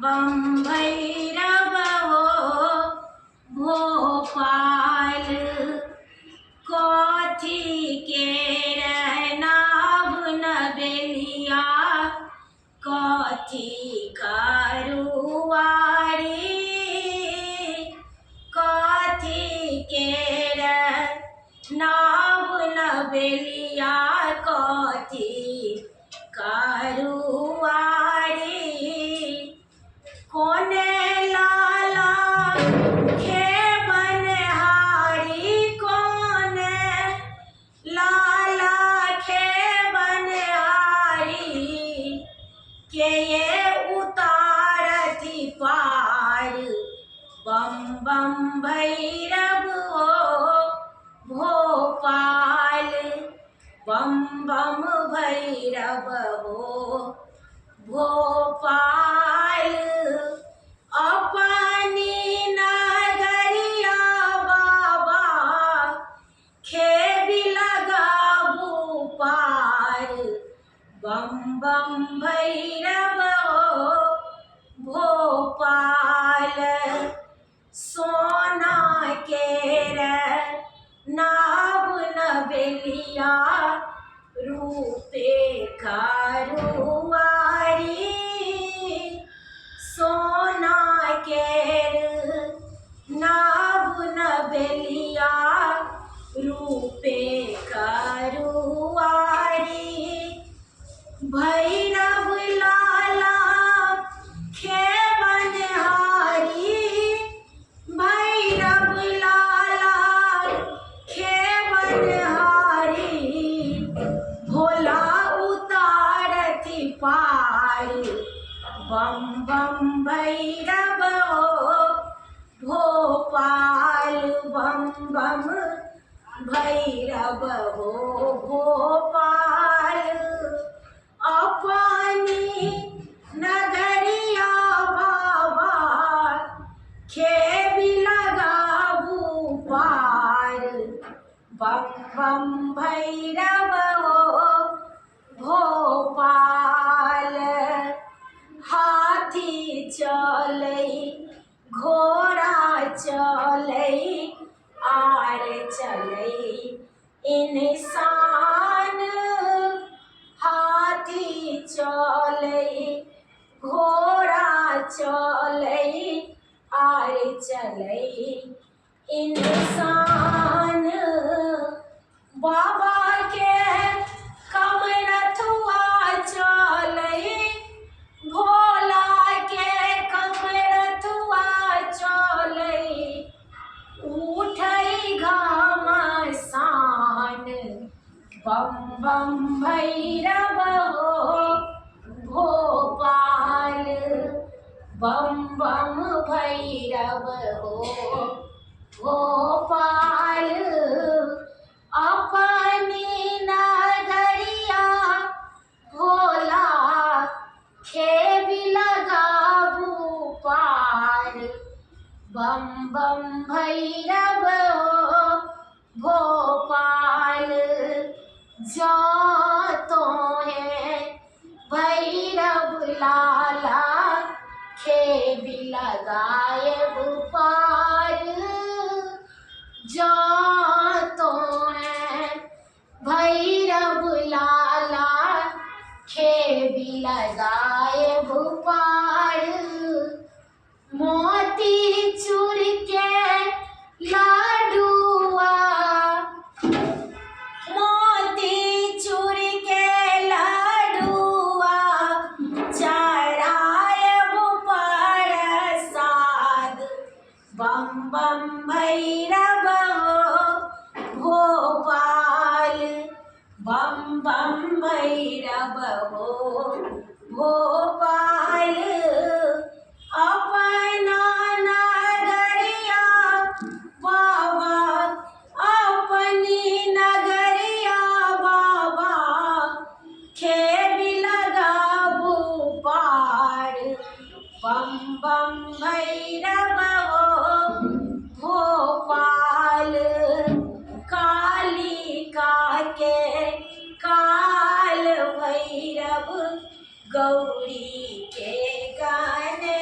बम भैरव हो भोपाल कथी के नाभ नबेलिया कथी करुआरी कथी के नाभ नबेलिया कथी करुआरी कोने लाला खे बनहारी कोने लाला खे बनहारी के ये उतारती पार बम बम भैरव हो भोपाल बम बम भैरव हो भोपाल अपनी नगरिया बाबा खेबी लगाबू पार बम बम भैरव हो भोपाल सोना के नाभ नबेलिया रूपे करुआरी सोना के नाभ नबेलिया रूपे करुआरी भैरव लाला खे बनहारी भैरव लाला खे बनहारी भोला उतारती पार बम बम भैरव हो भोपाल बम बम भैरव हो भोपाल अपनी नगरिया बाबा खेबी लगाबू पार बम बम भैरव हो भोपाल हाथी चलै घोड़ा चलै आर चलै इंसान हाथी चलै घोड़ा चलै आर चलै इंसान बाबा के कमरथुआ चलै भोला के कमरथुआ चलै उठै घमासान बम बम भैरव हो भोपाल बम बम भैरव हो भोपाल अपनी नगरिया भोला खेबी लगाबू पार बम बम भैरव हो भोपाल जातो है भैरव लाला खेबी लगाए पार जातो है भैरव लाला खेबी लगाए पार मोती चूर के लाडुआ मोती चूर के लाडुआ चढ़ाए प्रसाद बम बम भैरव हो भोपाल बम बम भैरव हो भोपाल अपना नगरिया बाबा अपनी नगरिया बाबा खेबी लगाबू पार बम बम भैरव हो भोपाल कालिका के काल भैरव गौरी के गाने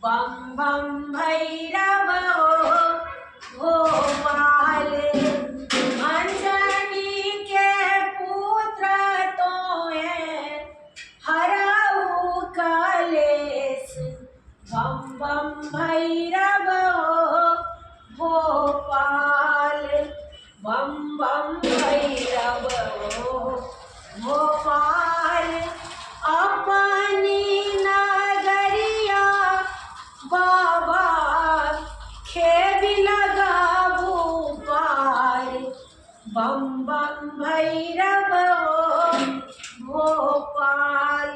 बम बम भैरव भोपाल अंजनी के पुत्र तो है हरऊ कलेश बम बम भैरव भोपाल बम बम भैरव भोपाल अपनी नगरिया बाबा खेब लगाबू पार बम बम भैरव भोपाल।